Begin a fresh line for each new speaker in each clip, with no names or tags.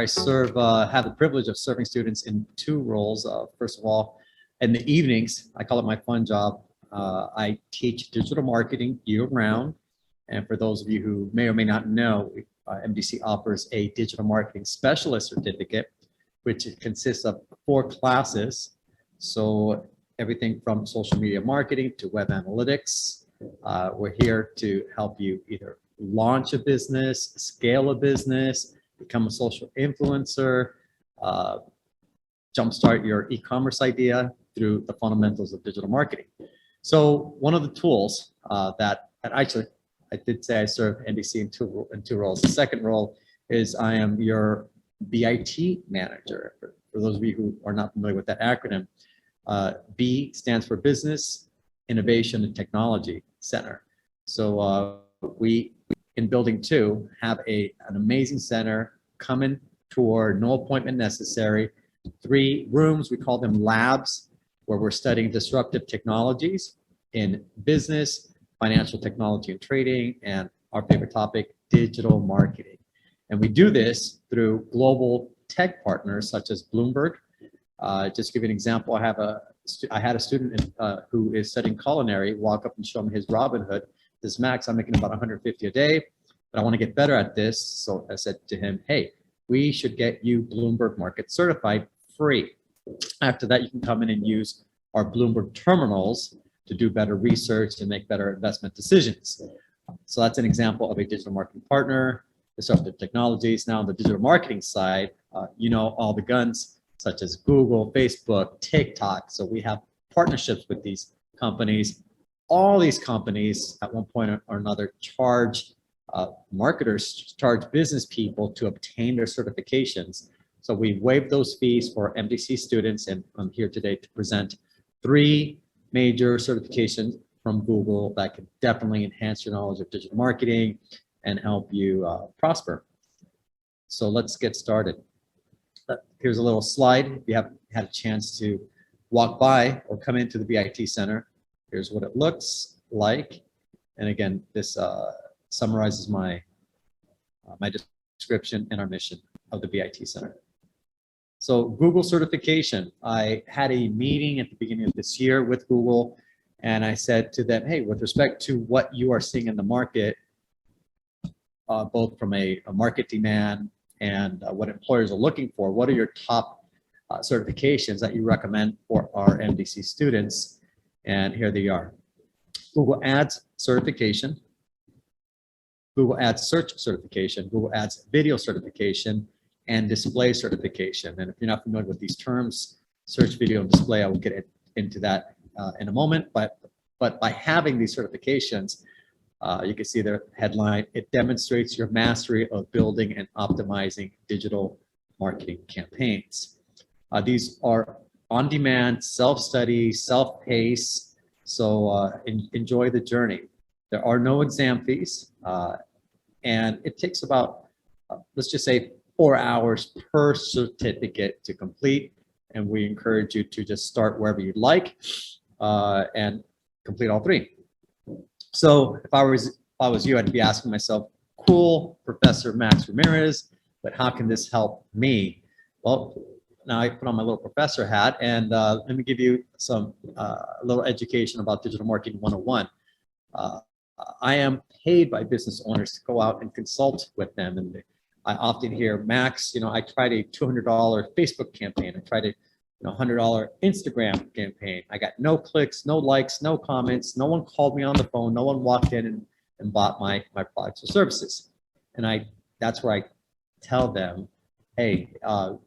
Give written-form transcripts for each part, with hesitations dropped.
where I serve, have the privilege of serving students in two roles. First of all, in the evenings, I call it my fun job. I teach digital marketing year-round. And for those of you who may or may not know, MDC offers a digital marketing specialist certificate, which consists of 4 classes. So everything from social media marketing to web analytics. We're here to help you either launch a business, scale a business, become a social influencer, jumpstart your e-commerce idea through the fundamentals of digital marketing. So one of the tools that actually, I did say I serve NDC in two roles. The second role is I am your BIT manager. For those of you who are not familiar with that acronym, B stands for Business, Innovation, and Technology Center. So we, in Building 2, have an amazing center. Come and tour, no appointment necessary. 3 rooms, we call them labs, where we're studying disruptive technologies in business, financial technology and trading, and our favorite topic, digital marketing. And we do this through global tech partners such as Bloomberg. Just to give you an example, I had a student who is studying culinary walk up and show me his Robinhood. This Max, I'm making about 150 a day, but I want to get better at this. So I said to him, hey, we should get you Bloomberg Market Certified free. After that, you can come in and use our Bloomberg terminals to do better research and make better investment decisions. So that's an example of a digital marketing partner, disruptive technologies. Now on the digital marketing side, you know all the guns such as Google, Facebook, TikTok. So we have partnerships with these companies. All these companies at one point or another charge marketers, charge business people to obtain their certifications. So we waived those fees for MDC students, and I'm here today to present 3 major certifications from Google that can definitely enhance your knowledge of digital marketing and help you prosper. So let's get started. Here's a little slide. If you haven't had a chance to walk by or come into the BIT Center, here's what it looks like. And again, this summarizes my description and our mission of the BIT Center. So Google certification, I had a meeting at the beginning of this year with Google, and I said to them, hey, with respect to what you are seeing in the market, both from a market demand and what employers are looking for, what are your top certifications that you recommend for our MDC students? And here they are. Google Ads certification, Google Ads search certification, Google Ads video certification, and display certification. And if you're not familiar with these terms, search, video, and display, I will get into that in a moment. But by having these certifications, you can see their headline, it demonstrates your mastery of building and optimizing digital marketing campaigns. These are on-demand, self-study, self-pace, so enjoy the journey. There are no exam fees, and it takes about, let's just say, 4 hours per certificate to complete, and we encourage you to just start wherever you'd like and complete all 3. So if I was you, I'd be asking myself, cool, Professor Max Ramirez, but how can this help me? Well, now I put on my little professor hat, and let me give you some a little education about digital marketing 101. I am paid by business owners to go out and consult with them, and I often hear, Max, you know, I tried a $200 Facebook campaign. I tried a $100 Instagram campaign. I got no clicks, no likes, no comments. No one called me on the phone. No one walked in and bought my products or services. And that's where I tell them, hey,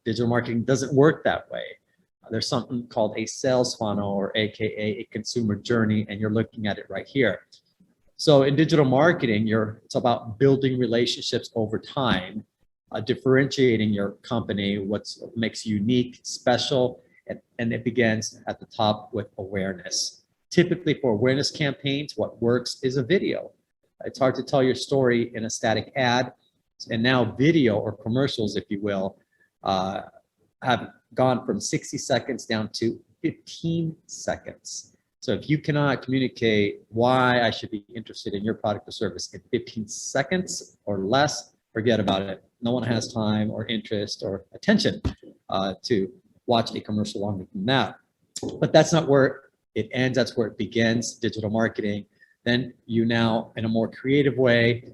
digital marketing doesn't work that way. There's something called a sales funnel, or AKA a consumer journey, and you're looking at it right here. So in digital marketing, it's about building relationships over time, differentiating your company, what makes you unique, special, and it begins at the top with awareness. Typically for awareness campaigns, what works is a video. It's hard to tell your story in a static ad, and now video or commercials, if you will, have gone from 60 seconds down to 15 seconds. So if you cannot communicate why I should be interested in your product or service in 15 seconds or less, forget about it. No one has time or interest or attention to watch a commercial longer than that. But that's not where it ends. That's where it begins, digital marketing. Then you now, in a more creative way,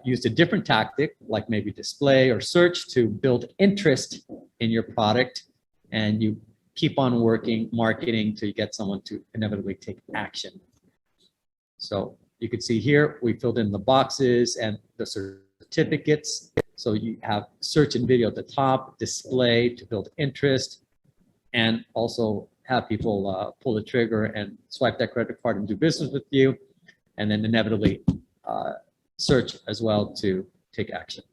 used a different tactic, like maybe display or search, to build interest in your product, and you keep on working marketing till you get someone to inevitably take action. So you can see here, we filled in the boxes and the certificates. So you have search and video at the top, display to build interest, and also have people pull the trigger and swipe that credit card and do business with you, and then inevitably search as well to take action.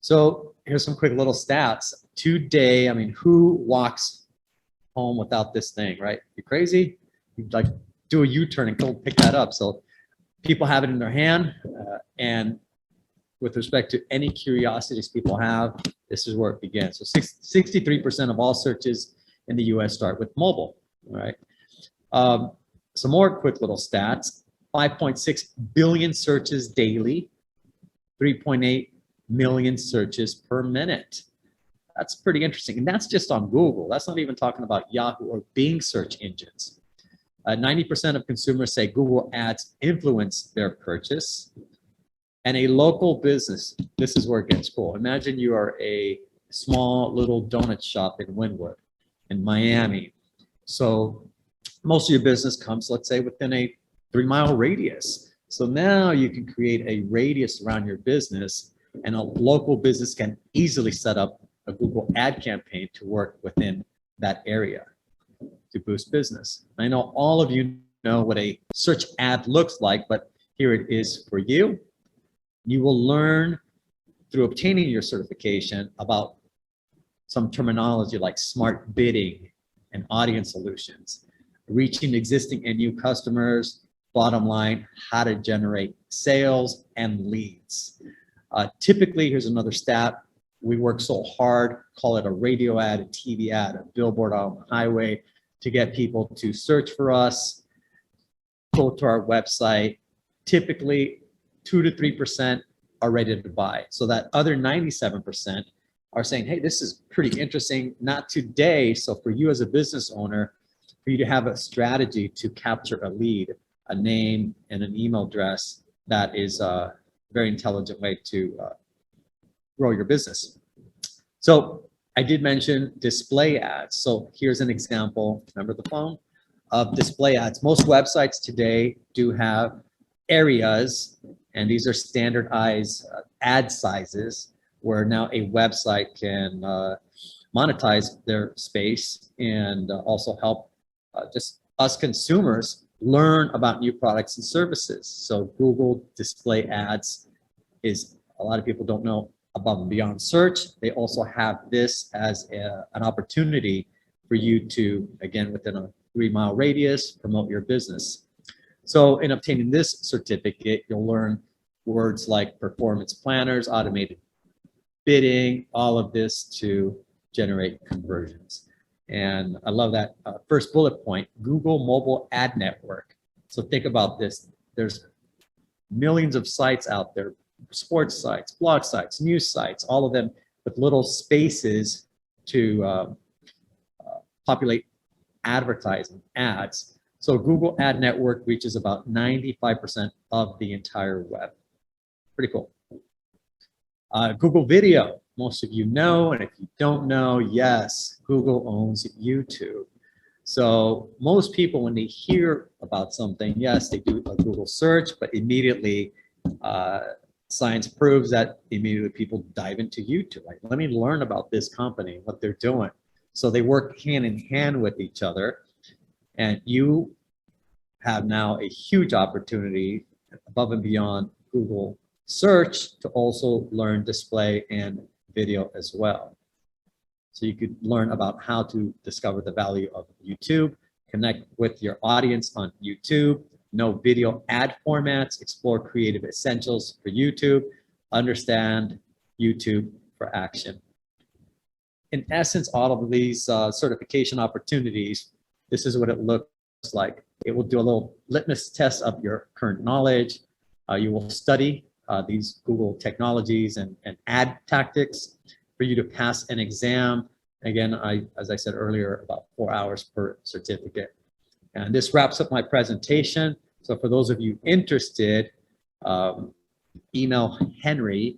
So here's some quick little stats. Today, I mean, who walks home without this thing, right? You crazy? You'd like do a U-turn and go pick that up. So people have it in their hand, and with respect to any curiosities people have, this is where it begins. So 63% of all searches in the US start with mobile, right? Some more quick little stats: 5.6 billion searches daily, 3.8 million searches per minute. That's pretty interesting. And that's just on Google. That's not even talking about Yahoo or Bing search engines. 90% of consumers say Google ads influence their purchase. And a local business, this is where it gets cool. Imagine you are a small little donut shop in Wynwood, in Miami. So most of your business comes, let's say, within a 3-mile radius. So now you can create a radius around your business, and a local business can easily set up a Google ad campaign to work within that area to boost business. I know all of you know what a search ad looks like, but here it is for you. You will learn through obtaining your certification about some terminology like smart bidding and audience solutions, reaching existing and new customers, bottom line, how to generate sales and leads. Typically, here's another stat. We work so hard, call it a radio ad, a TV ad, a billboard on the highway, to get people to search for us, go to our website. Typically, 2 to 3% are ready to buy. So that other 97% are saying, hey, this is pretty interesting, not today. So for you as a business owner, for you to have a strategy to capture a lead, a name and an email address, that is a very intelligent way to grow your business. So I did mention display ads. So here's an example, remember the phone, of display ads. Most websites today do have areas, and these are standardized ad sizes, where now a website can monetize their space and also help just us consumers learn about new products and services. So Google display ads is, a lot of people don't know, above and beyond search. They also have this as an opportunity for you to, again, within a 3-mile radius, promote your business. So in obtaining this certificate, you'll learn words like performance planners, automated bidding, all of this to generate conversions. And I love that first bullet point, Google Mobile Ad Network. So think about this. There's millions of sites out there, sports sites, blog sites, news sites, all of them with little spaces to populate advertising ads. So Google Ad Network reaches about 95% of the entire web. Pretty cool. Google Video, most of you know, and if you don't know, yes, Google owns YouTube. So most people, when they hear about something, yes, they do a Google search, but immediately science proves that immediately people dive into YouTube. Like, let me learn about this company, what they're doing. So they work hand in hand with each other, and you have now a huge opportunity above and beyond Google search to also learn display and video as well. So you could learn about how to discover the value of YouTube, connect with your audience on YouTube, know video ad formats, explore creative essentials for YouTube, understand YouTube for action. In essence, all of these certification opportunities, this is what it looks like. It will do a little litmus test of your current knowledge. You will study these Google technologies and ad tactics for you to pass an exam. Again, as I said earlier, about 4 hours per certificate. And this wraps up my presentation. So for those of you interested, email Henry.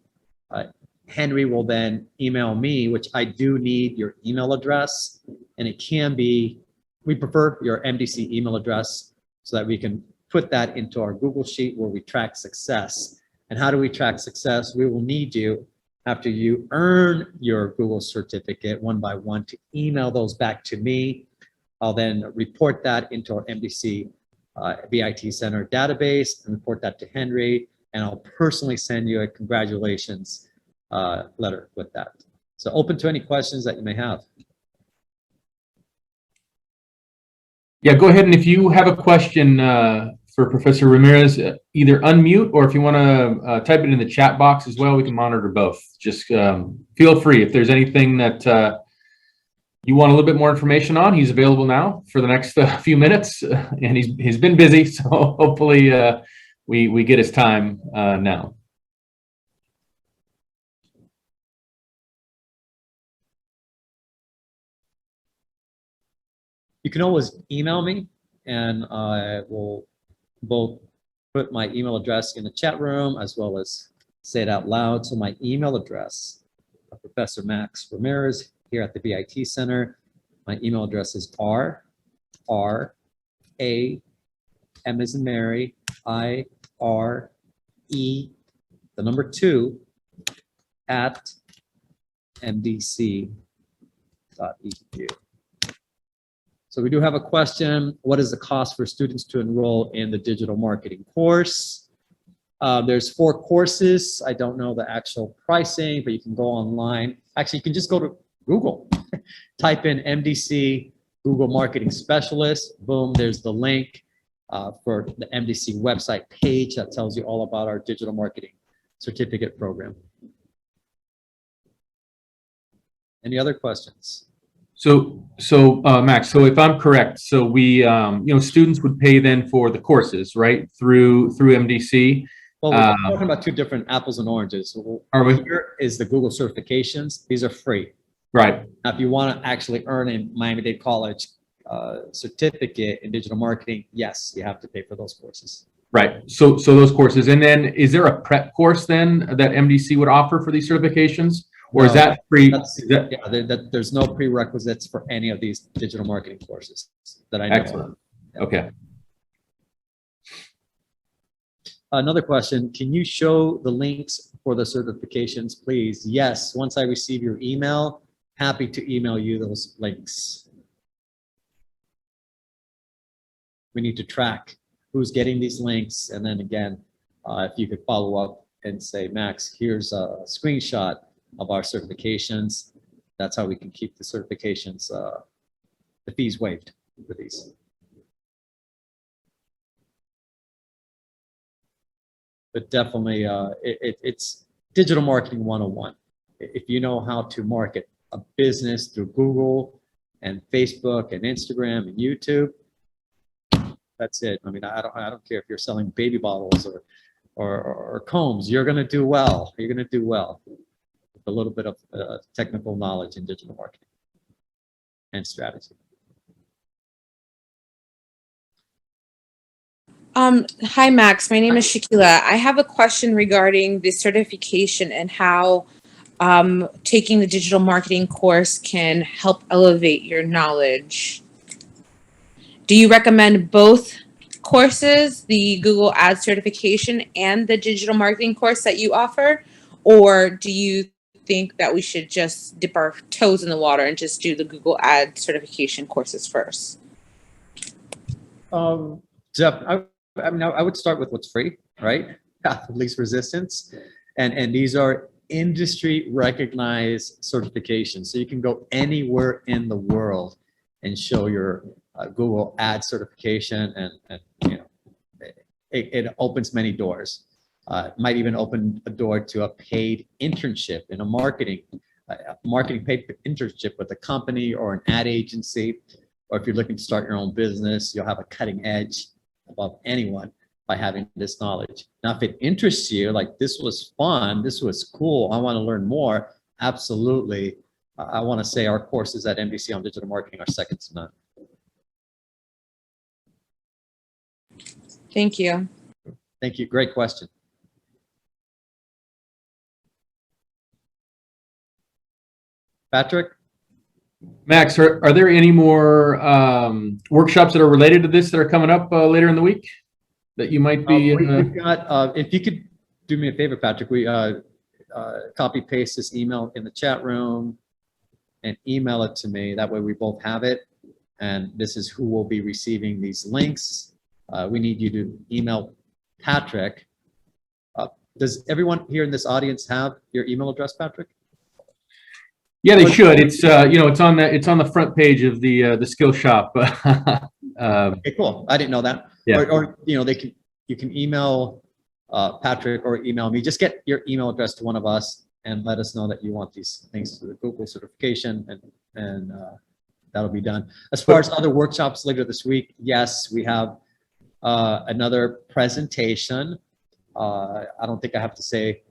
Henry will then email me, which I do need your email address. And it can be, we prefer your MDC email address so that we can put that into our Google Sheet where we track success. And how do we track success? We will need you, after you earn your Google certificate one by one, to email those back to me. I'll then report that into our MDC BIT Center database and report that to Henry, and I'll personally send you a congratulations letter with that. So open to any questions that you may have.
Yeah, go ahead, and if you have a question for Professor Ramirez, either unmute, or if you want to type it in the chat box as well, we can monitor both. Just feel free. If there's anything that you want a little bit more information on, he's available now for the next few minutes, and he's been busy, so hopefully we get his time now.
You can always email me, and I will both put my email address in the chat room as well as say it out loud. So my email address, Professor Max Ramirez here at the BIT Center. My email address is R-A-M as in Mary, I-R-E, the number 2, at mdc.edu. So we do have a question. What is the cost for students to enroll in the digital marketing course? There's 4 courses. I don't know the actual pricing, but you can go online. Actually, you can just go to Google, type in MDC Google Marketing Specialist. Boom, there's the link for the MDC website page that tells you all about our digital marketing certificate program. Any other questions?
So Max, so if I'm correct, so we, students would pay then for the courses, right, through MDC.
Well, we're talking about 2 different apples and oranges. Here is the Google certifications. These are free.
Right.
Now, if you want to actually earn a Miami-Dade College certificate in digital marketing, yes, you have to pay for those courses.
Right. So those courses, and then is there a prep course then that MDC would offer for these certifications? Or is that free?
There's no prerequisites for any of these digital marketing courses that I know.
Excellent. Yeah. Okay.
Another question, can you show the links for the certifications, please? Yes, once I receive your email, happy to email you those links. We need to track who's getting these links. And then again, if you could follow up and say, Max, here's a screenshot of our certifications. That's how we can keep the certifications, the fees waived for these. But definitely, it's digital marketing 101. If you know how to market a business through Google and Facebook and Instagram and YouTube, that's it. I mean, I don't care if you're selling baby bottles or combs. You're going to do well. You're going to do well. A little bit of technical knowledge in digital marketing and strategy.
Hi, Max. My name is Shakila. I have a question regarding the certification and how taking the digital marketing course can help elevate your knowledge. Do you recommend both courses, the Google Ads certification and the digital marketing course that you offer? Or do you think that we should just dip our toes in the water and just do the Google Ads certification courses first?
Jeff, I would start with what's free, right? Path of least resistance. And these are industry recognized certifications. So you can go anywhere in the world and show your Google Ads certification, and you know, it opens many doors. Might even open a door to a paid internship in a marketing paid internship with a company or an ad agency. Or if you're looking to start your own business, you'll have a cutting edge above anyone. by having this knowledge. Now, if it interests you, like this was fun, this was cool, I want to learn more, absolutely. I want to say our courses at MDC on digital marketing are second to none.
Thank you.
Thank you. Great question. Patrick?
Max, are there any more workshops that are related to this that are coming up later in the week that you might be?
We've got, if you could do me a favor, Patrick, we copy paste this email in the chat room and email it to me. That way we both have it. And this is who will be receiving these links. We need you to email Patrick. Does everyone here in this audience have your email address, Patrick?
Yeah, they should. It's it's on the front page of the skill shop.
Okay, cool. I didn't know that.
Yeah.
Or you can email Patrick or email me. Just get your email address to one of us and let us know that you want these things to the Google certification, and that'll be done. As far as other workshops later this week, yes, we have another presentation. I don't think I have to say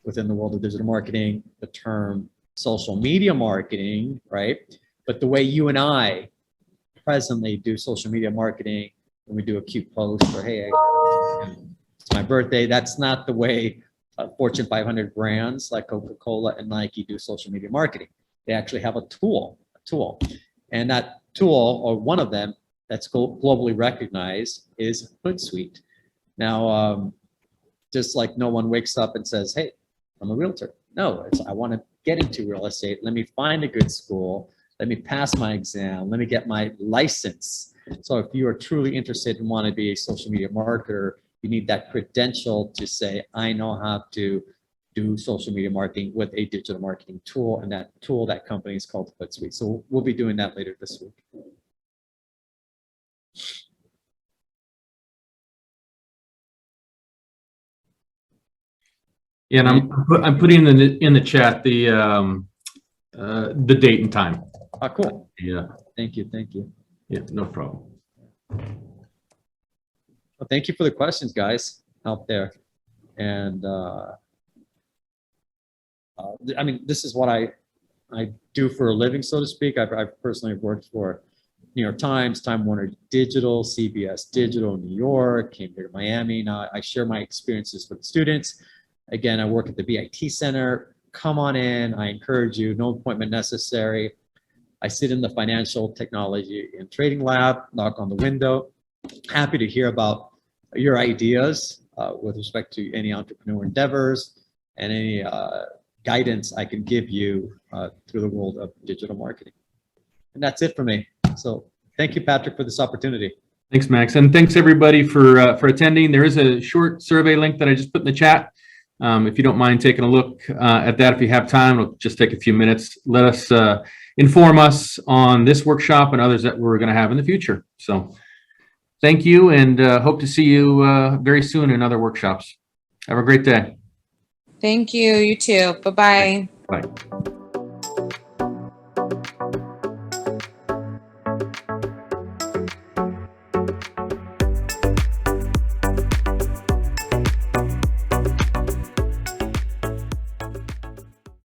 within the world of digital marketing the term social media marketing, right? But the way you and I presently do social media marketing, when we do a cute post or hey, it's my birthday, that's not the way Fortune 500 brands like Coca-Cola and Nike do social media marketing. They actually have a tool, and that tool, or one of them that's globally recognized, is Hootsuite. Now, just like no one wakes up and says, hey, I'm a realtor. No, it's I want to get into real estate. Let me find a good school. Let me pass my exam. Let me get my license. So if you are truly interested and want to be a social media marketer, you need that credential to say, I know how to do social media marketing with a digital marketing tool. And that tool, that company is called Hootsuite. So we'll be doing that later this week.
Yeah, and I'm putting in the chat the date and time.
Oh, cool.
Yeah.
Thank you. Thank you.
Yeah, no problem.
Well, thank you for the questions, guys, out there. And I mean, this is what I do for a living, so to speak. I've personally worked for New York Times, Time Warner Digital, CBS Digital, New York, came here to Miami. Now I share my experiences with students. Again, I work at the BIT Center. Come on in. I encourage you. No appointment necessary. I sit in the financial technology and trading lab, knock on the window. Happy to hear about your ideas with respect to any entrepreneur endeavors and any guidance I can give you through the world of digital marketing. And that's it for me. So thank you, Patrick, for this opportunity.
Thanks, Max. And thanks everybody for attending. There is a short survey link that I just put in the chat. If you don't mind taking a look at that, if you have time, it'll just take a few minutes. Let us inform us on this workshop and others that we're going to have in the future. So thank you, and hope to see you very soon in other workshops. Have a great day.
Thank you. You too. Bye-bye.
Bye.